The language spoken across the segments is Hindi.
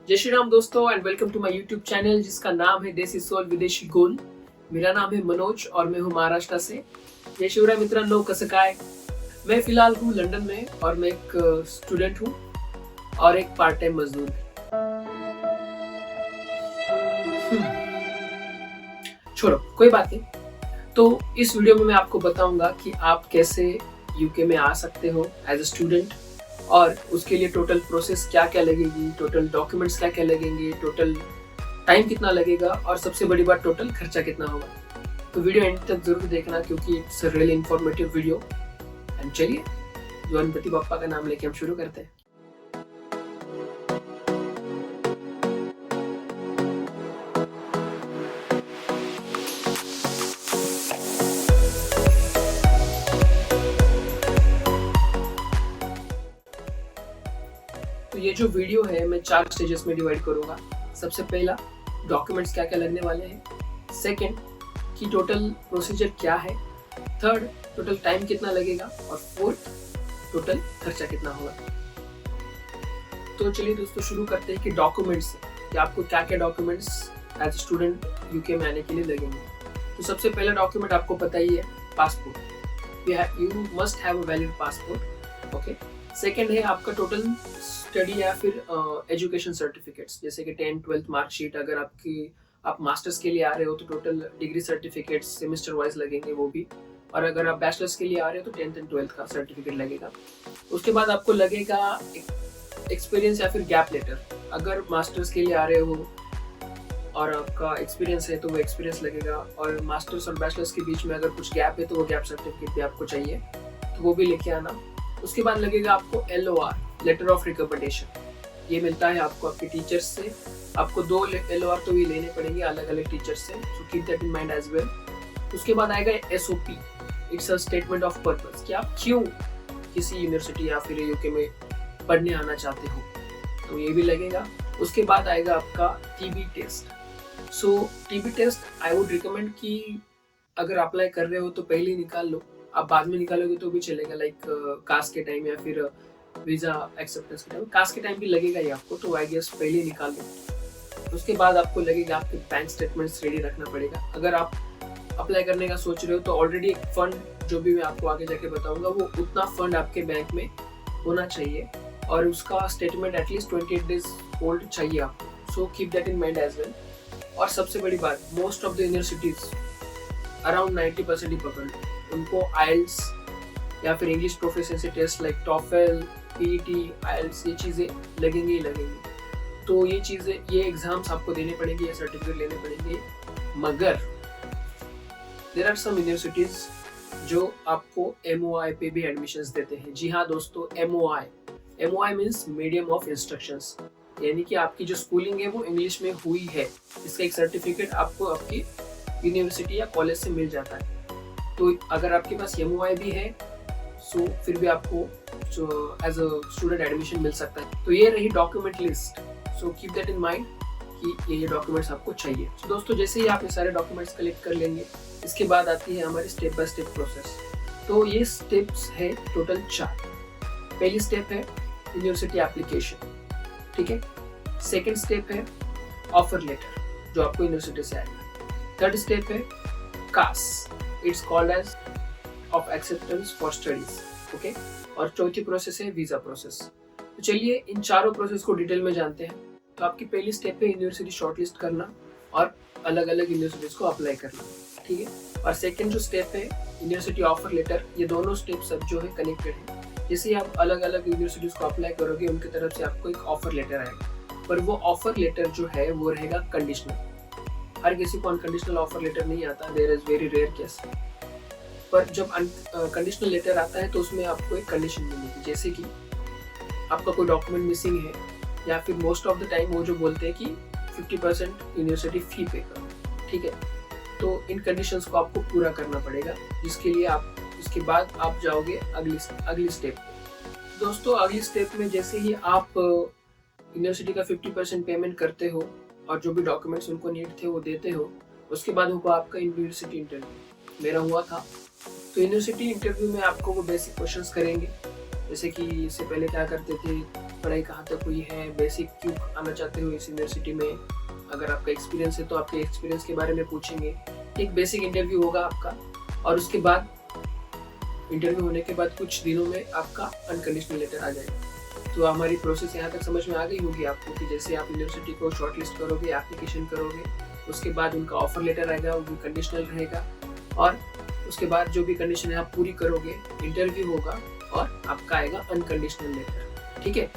जय श्री राम दोस्तों and welcome to my YouTube channel जिसका नाम है देसी सोल विदेशी गोल। मेरा नाम है मनोज और मैं हूँ महाराष्ट्र से। जय शिवराय मित्रांनो, कसं काय? मैं फिलहाल हूँ लंदन में और मैं एक स्टूडेंट हूँ और एक पार्ट टाइम मजदूर भी। छोड़ो, कोई बात नहीं। तो इस वीडियो में मैं आपको बताऊंगा कि आप कैसे यूके में आ सकते हो एज अ स्टूडेंट और उसके लिए टोटल प्रोसेस क्या क्या लगेगी, टोटल डॉक्यूमेंट्स क्या क्या लगेंगे, टोटल टाइम कितना लगेगा और सबसे बड़ी बात टोटल खर्चा कितना होगा। तो वीडियो एंड तक जरूर देखना क्योंकि it's a really informative video. And चलिए गणपति बप्पा का नाम लेके हम शुरू करते हैं। तो ये जो वीडियो है मैं 4 स्टेजेस में डिवाइड करूंगा। सबसे पहला, डॉक्यूमेंट्स क्या क्या लगने वाले हैं। सेकंड, कि टोटल प्रोसीजर क्या है। थर्ड, टोटल टाइम कितना लगेगा। और फोर्थ, टोटल खर्चा कितना होगा। तो चलिए दोस्तों शुरू करते हैं कि डॉक्यूमेंट्स कि आपको क्या क्या डॉक्यूमेंट्स एज स्टूडेंट यूके में आने के लिए लगेंगे। तो सबसे पहला डॉक्यूमेंट आपको पता ही है, passport. You must have a valid passport. Okay. Second है आपका टोटल स्टडी या फिर एजुकेशन सर्टिफिकेट्स, जैसे कि 10th 12th मार्कशीट। अगर आप मास्टर्स के लिए आ रहे हो तो total degree certificates semester wise लगेंगे वो भी। और अगर आप बैचलर्स के लिए आ रहे हो तो 10th and 12th का सर्टिफिकेट लगेगा। उसके बाद आपको लगेगा एक्सपीरियंस या फिर गैप लेटर। अगर मास्टर्स के लिए आ रहे हो और आपका एक्सपीरियंस है तो वो एक्सपीरियंस लगेगा। और मास्टर्स और बैचलर्स के बीच में अगर कुछ गैप है तो वो गैप सर्टिफिकेट भी आपको चाहिए, तो वो भी लेके आना। उसके बाद लगेगा आपको LOR, लेटर ऑफ रिकमेंडेशन। ये मिलता है आपको आपके टीचर्स से। आपको 2 LOR तो भी लेने पड़ेंगे अलग अलग टीचर से, so keep that in mind as well. उसके बाद आएगा SOP, it's a statement of purpose, कि आप क्यों किसी यूनिवर्सिटी या फिर यूके में पढ़ने आना चाहते हो, तो ये भी लगेगा। उसके बाद आएगा आपका TB test. So TB test I would recommend कि अगर अप्लाई कर रहे हो तो पहले ही निकाल लो। आप बाद में निकालोगे तो भी चलेगा, लाइक कास्ट के टाइम या फिर वीजा एक्सेप्टेंस के टाइम। कास्ट के टाइम भी लगेगा ही आपको, तो आई गेस पहले ही निकाल लो। उसके बाद आपको लगेगा आपके बैंक स्टेटमेंट्स रेडी रखना पड़ेगा। अगर आप अप्लाई करने का सोच रहे हो तो ऑलरेडी एक फंड, जो भी मैं आपको आगे जाके बताऊंगा, वो उतना फंड आपके बैंक में होना चाहिए और उसका स्टेटमेंट एटलीस्ट 28 डेज ओल्ड चाहिए आपको। So keep that in mind as well. और सबसे बड़ी बात, most of the universities around 90% ही पकड़ लो, उनको IELTS या फिर English proficiency test like TOEFL, PET, IELTS, ये चीज़ें लगेंगी ही लगेंगी। तो ये एग्जाम्स आपको देने पड़ेंगे, ये सर्टिफिकेट लेने पड़ेंगे। मगर देयर आर सम यूनिवर्सिटीज जो आपको MOI पे भी एडमिशंस देते हैं। जी हाँ दोस्तों, MOI means medium of instructions, यानी कि आपकी जो स्कूलिंग है वो इंग्लिश में हुई है। इसका एक सर्टिफिकेट आपको आपकी यूनिवर्सिटी या कॉलेज से मिल जाता है। तो अगर आपके पास MOI भी है सो फिर भी आपको एज अ स्टूडेंट एडमिशन मिल सकता है। तो ये रही document list. So keep that in mind कि ये डॉक्यूमेंट्स आपको चाहिए। तो दोस्तों जैसे ही आप ये सारे डॉक्यूमेंट्स कलेक्ट कर लेंगे, इसके बाद आती है हमारी स्टेप बाय स्टेप प्रोसेस। तो ये स्टेप्स है टोटल 4। पहली स्टेप है यूनिवर्सिटी एप्लीकेशन, ठीक है। सेकेंड स्टेप है ऑफर लेटर जो आपको यूनिवर्सिटी से आएगा। थर्ड स्टेप है CAS, it's called as of acceptance for studies, okay. और चौथी प्रोसेस है वीजा प्रोसेस। तो चलिए इन चारों प्रोसेस को डिटेल में जानते हैं। तो आपकी पहली स्टेप है यूनिवर्सिटी शॉर्टलिस्ट करना और अलग अलग यूनिवर्सिटीज को अप्लाई करना, ठीक है। और सेकंड जो स्टेप है यूनिवर्सिटी ऑफर लेटर। ये दोनों स्टेप सब जो है कनेक्टेड है। जैसे ही आप अलग अलग यूनिवर्सिटीज को अप्लाई करोगे उनकी तरफ से आपको एक ऑफर लेटर आएगा, पर वो ऑफर लेटर जो है वो रहेगा कंडीशनल। हर किसी को अनकंडीशनल ऑफर लेटर नहीं आता, there is very rare case. पर जब कंडीशनल लेटर आता है तो उसमें आपको एक कंडीशन मिलेगी, जैसे कि आपका कोई डॉक्यूमेंट मिसिंग है या फिर मोस्ट ऑफ द टाइम वो जो बोलते हैं कि 50% यूनिवर्सिटी फी पे करो, ठीक है। तो इन कंडीशंस को आपको पूरा करना पड़ेगा, जिसके लिए आप इसके बाद आप जाओगे अगली स्टेप। दोस्तों अगली स्टेप में जैसे ही आप यूनिवर्सिटी का 50% पेमेंट करते हो और जो भी डॉक्यूमेंट्स उनको नीड थे वो देते हो, उसके बाद होगा आपका यूनिवर्सिटी इंटरव्यू। मेरा हुआ था। तो यूनिवर्सिटी इंटरव्यू में आपको वो बेसिक क्वेश्चंस करेंगे, जैसे कि इससे पहले क्या करते थे, पढ़ाई कहाँ तक हुई है, बेसिक क्यों आना चाहते हो इस यूनिवर्सिटी में, अगर आपका एक्सपीरियंस है तो आपके एक्सपीरियंस के बारे में पूछेंगे। एक बेसिक इंटरव्यू होगा आपका, और उसके बाद इंटरव्यू होने के बाद कुछ दिनों में आपका अनकंडीशनल लेटर आ जाएगा। तो हमारी प्रोसेस यहाँ तक समझ में आ गई होगी आपको कि जैसे आप यूनिवर्सिटी को शॉर्टलिस्ट करोगे, एप्लीकेशन करोगे, उसके बाद उनका ऑफर लेटर आएगा, वो भी कंडीशनल रहेगा, और उसके बाद जो भी कंडीशन है आप पूरी करोगे, इंटरव्यू होगा और आपका आएगा अनकंडीशनल लेटर। ठीक है।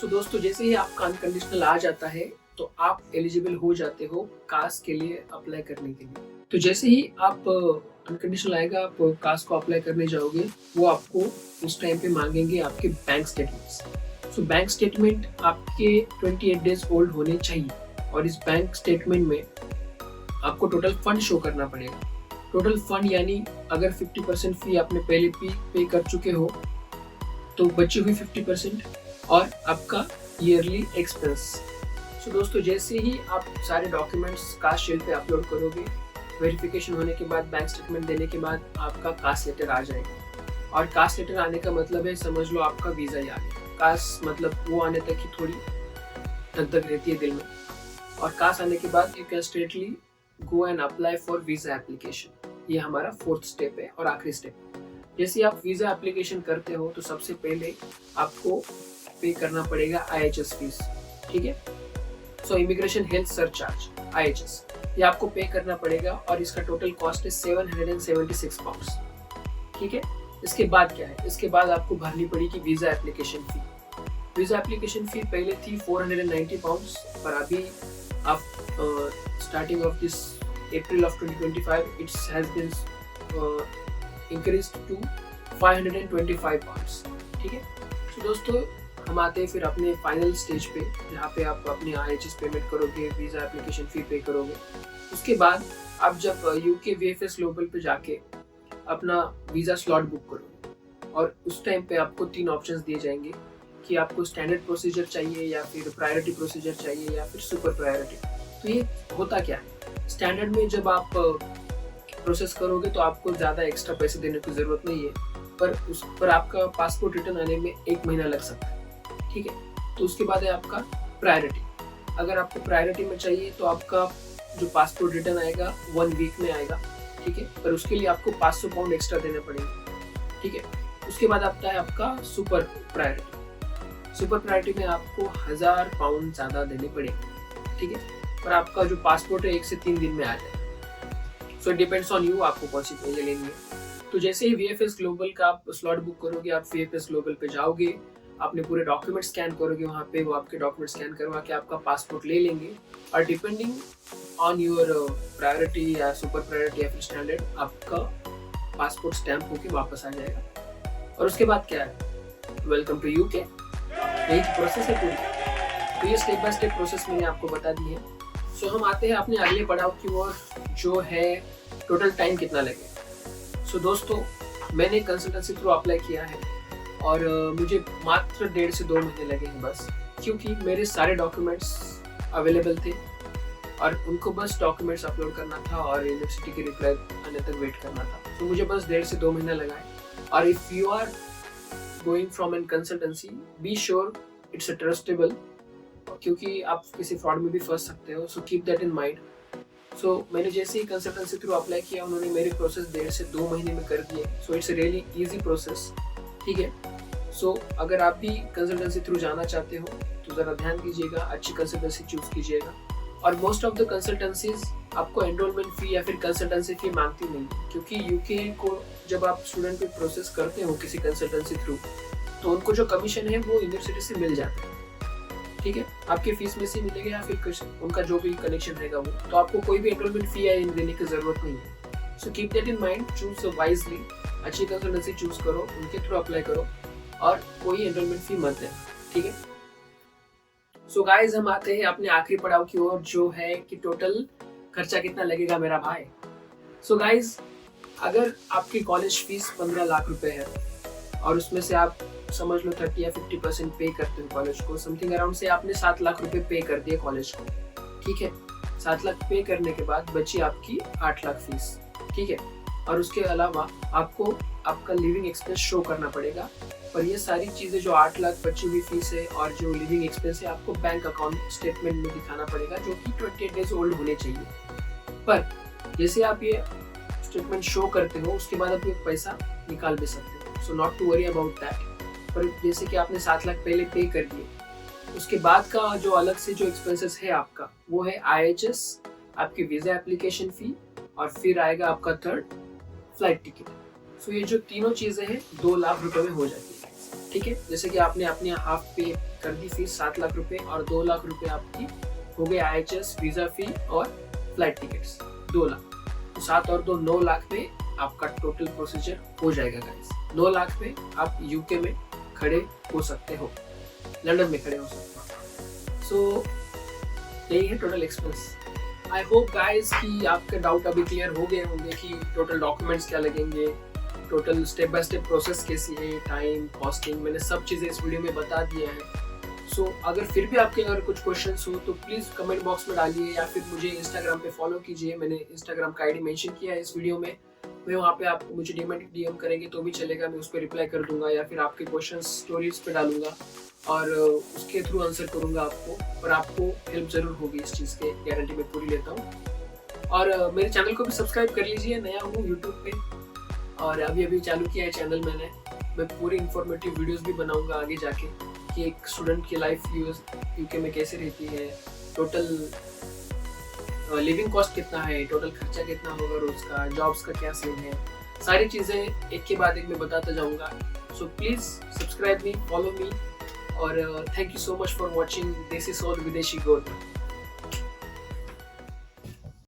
सो दोस्तों, जैसे ही आपका अनकंडीशनल आ जाता है तो आप एलिजिबल हो जाते हो कास्ट के लिए अप्लाई करने के लिए। तो जैसे ही आप अनकंडीशनल आएगा, आप कास्ट को अप्लाई करने जाओगे, वो आपको उस टाइम पे मांगेंगे आपके bank statements. So bank statement आपके 28 डेज ओल्ड होने चाहिए, और इस बैंक स्टेटमेंट में आपको टोटल फंड शो करना पड़ेगा। टोटल फंड यानी अगर 50% फी आपने पहले पे कर चुके हो तो बची हुई 50% और आपका ईयरली एक्सपेंस। सो दोस्तों, जैसे ही आप सारे डॉक्यूमेंट्स कास्ट शीट पे अपलोड करोगे, वेरिफिकेशन होने के बाद, बैंक स्टेटमेंट देने के बाद आपका कास्ट लेटर आ जाएगा। और कास्ट लेटर आने का मतलब है, समझ लो आपका वीज़ा ही आ गया। कास्ट मतलब वो आने तक ही थोड़ी धक धक रहती है दिल में, और कास्ट आने के बाद you can straightly go and apply for visa application. ये हमारा 4th स्टेप है और आखिरी स्टेप। जैसे आप वीज़ा एप्लीकेशन करते हो तो सबसे पहले आपको पे करना पड़ेगा IHS फीस। ठीक है। सो इमिग्रेशन हेल्थ सरचार्ज, IHS, ये आपको पे करना पड़ेगा, और इसका टोटल कॉस्ट है 776 पाउंड्स। ठीक है। इसके बाद क्या है, इसके बाद आपको भरनी पड़ेगी visa application fee. Visa application fee पहले थी 490 पाउंड्स, पर अभी आप starting of this April of 2025 it has been increased to 525 pounds। ठीक है। तो दोस्तों, हम आते हैं फिर अपने फाइनल स्टेज पे, जहाँ पे आप अपनी IHS पेमेंट करोगे, वीज़ा एप्लीकेशन फ़ी पे करोगे। उसके बाद आप जब UK VFS ग्लोबल पे जाके अपना वीज़ा स्लॉट बुक करोगे, और उस टाइम पे आपको 3 ऑप्शंस दिए जाएंगे कि आपको स्टैंडर्ड प्रोसीजर चाहिए, या फिर प्रायोरिटी प्रोसीजर चाहिए, या फिर सुपर प्रायोरिटी। तो ये होता क्या है, स्टैंडर्ड में जब आप प्रोसेस करोगे तो आपको ज़्यादा एक्स्ट्रा पैसे देने की ज़रूरत नहीं है, पर उस पर आपका पासपोर्ट रिटर्न आने में 1 महीना लग सकता है। ठीक है। तो उसके बाद है आपका प्रायोरिटी। अगर आपको प्रायोरिटी में चाहिए तो आपका जो पासपोर्ट रिटर्न आएगा 1 वीक में आएगा। ठीक है। पर उसके लिए आपको 500 पाउंड एक्स्ट्रा देने पड़ेंगे। ठीक है। उसके बाद आता है आपका सुपर प्रायोरिटी। सुपर प्रायोरिटी में आपको 1000 पाउंड ज़्यादा देने पड़ेंगे। ठीक है। पर आपका जो पासपोर्ट है 1 से 3 दिन में आ जाएगा। सो डिपेंड्स ऑन यू, आपको कौन सी पहले लेनी है। तो जैसे ही VFS ग्लोबल का आप स्लॉट बुक करोगे, आप VFS ग्लोबल पे जाओगे, अपने पूरे डॉक्यूमेंट स्कैन करोगे, वहाँ पे वो आपके डॉक्यूमेंट स्कैन करवा के आपका पासपोर्ट ले लेंगे, और डिपेंडिंग ऑन योर प्रायोरिटी या सुपर प्रायोरिटी या फिर स्टैंडर्ड, आपका पासपोर्ट स्टैम्प होके वापस आ जाएगा। और उसके बाद क्या है, वेलकम टू UK। यही प्रोसेस है पूरी। तो ये स्टेप बाय स्टेप प्रोसेस मैंने आपको बता दी है। सो हम आते हैं अपने अगले पड़ाव की ओर, जो है टोटल टाइम कितना लगेगा। सो दोस्तों, मैंने कंसल्टेंसी थ्रू अप्लाई किया है, और मुझे मात्र 1.5 से 2 महीने लगे हैं बस, क्योंकि मेरे सारे डॉक्यूमेंट्स अवेलेबल थे और उनको बस डॉक्यूमेंट्स अपलोड करना था और यूनिवर्सिटी की रिप्लाई आने तक वेट करना था। तो मुझे बस 1.5 से 2 महीना लगा है। और if you are going from an consultancy, be sure it's a trustable, क्योंकि आप किसी फ्रॉड में भी फंस सकते हो। So keep that in mind. So मैंने जैसे ही कंसल्टेंसी थ्रू अप्लाई किया, उन्होंने मेरे प्रोसेस 1.5 से 2 महीने में कर दिए। So it's really easy process. ठीक है। सो अगर आप भी कंसल्टेंसी थ्रू जाना चाहते हो तो ज़रा ध्यान दीजिएगा, अच्छी कंसल्टेंसी चूज़ कीजिएगा। और मोस्ट ऑफ द कंसल्टेंसीज आपको एनरोलमेंट फ़ी या फिर कंसल्टेंसी फ़ी मांगती नहीं, क्योंकि UK को जब आप स्टूडेंट पे प्रोसेस करते हो किसी कंसल्टेंसी थ्रू, तो उनको जो कमीशन है वो यूनिवर्सिटी से मिल जाता है। ठीक है। आपके फीस में से मिलेगा या फिर कुछ उनका जो भी कनेक्शन रहेगा वो, तो आपको कोई भी एनरोलमेंट फ़ी या देने की ज़रूरत नहीं है। सो keep that in mind, choose wisely, अच्छी कंसल्टेंसी चूज़ करो, उनके थ्रू अप्लाई करो, और कोई एनरोलमेंट फ़ी मत देना। ठीक है। सो गाइज, हम आते हैं अपने आखिरी पड़ाव की ओर, जो है कि टोटल खर्चा कितना लगेगा मेरा भाई। सो गाइज, अगर आपकी कॉलेज फीस 15 लाख रुपए है, और उसमें से आप समझ लो 30 या 50% पे करते हो कॉलेज को, समथिंग अराउंड से आपने 7 लाख रुपए पे कर दिए कॉलेज को। ठीक है। 7 लाख पे करने के बाद बची आपकी 8 लाख फीस। ठीक है। और उसके अलावा आपको आपका लिविंग एक्सपेंस शो करना पड़ेगा पर ये सारी चीज़ें जो 8 लाख बची हुई फीस है और जो लिविंग एक्सपेंस है आपको बैंक अकाउंट स्टेटमेंट में दिखाना पड़ेगा, जो कि 28 डेज ओल्ड होने चाहिए। पर जैसे आप ये स्टेटमेंट शो करते हो उसके बाद आप ये पैसा निकाल भी सकते हो, so not to worry about that. पर जैसे कि आपने 7 लाख पहले पे कर दिए, उसके बाद का जो अलग से जो एक्सपेंसेस है आपका वो है IHS, आपकी वीज़ा एप्लीकेशन फ़ी और फिर आएगा आपका थर्ड फ्लाइट टिकट। सो ये जो तीनों चीज़ें हैं 2 लाख रुपए में हो जाती है। ठीक है, जैसे कि आपने अपने हाफ पे कर दी फीस 7 लाख रुपए और 2 लाख रुपए आपकी हो गए IHS, वीज़ा फ़ी और फ्लाइट टिकट्स 2 लाख। तो 7 और 2 9 लाख में आपका टोटल प्रोसीजर हो जाएगा गाइस। 9 लाख में आप UK में खड़े हो सकते हो, लंदन में खड़े हो सकते हो। सो यही है total expense. I hope guys कि आपके डाउट अभी क्लियर हो गए होंगे कि टोटल डॉक्यूमेंट्स क्या लगेंगे, total step by step process कैसी है, टाइम, कॉस्टिंग, मैंने सब चीज़ें इस वीडियो में बता दिया है। सो अगर फिर भी आपके अगर कुछ क्वेश्चंस हो तो प्लीज़ कमेंट बॉक्स में डालिए या फिर मुझे इंस्टाग्राम पे फॉलो कीजिए। मैंने इंस्टाग्राम का ID मेंशन किया है इस वीडियो में। मैं वहाँ पे आप मुझे DM करेंगे तो भी चलेगा, मैं उस पर रिप्लाई कर दूंगा या फिर आपके क्वेश्चन स्टोरीज पे डालूंगा और उसके थ्रू आंसर करूंगा आपको। पर आपको हेल्प ज़रूर होगी इस चीज़ के, गारंटी मैं पूरी लेता हूँ। और मेरे चैनल को भी सब्सक्राइब कर लीजिए, नया हूँ यूट्यूब पे और अभी चालू किया है चैनल मैंने। मैं पूरी इंफॉर्मेटिव वीडियोस भी बनाऊंगा आगे जाके कि एक स्टूडेंट की लाइफ UK में कैसे रहती है, टोटल लिविंग कॉस्ट कितना है, टोटल खर्चा कितना होगा रोज का, जॉब्स का क्या सीन है, सारी चीज़ें एक के बाद एक मैं बताता जाऊंगा। So please subscribe me, follow me और thank you so much for watching this is all विदेशी गोल्ड।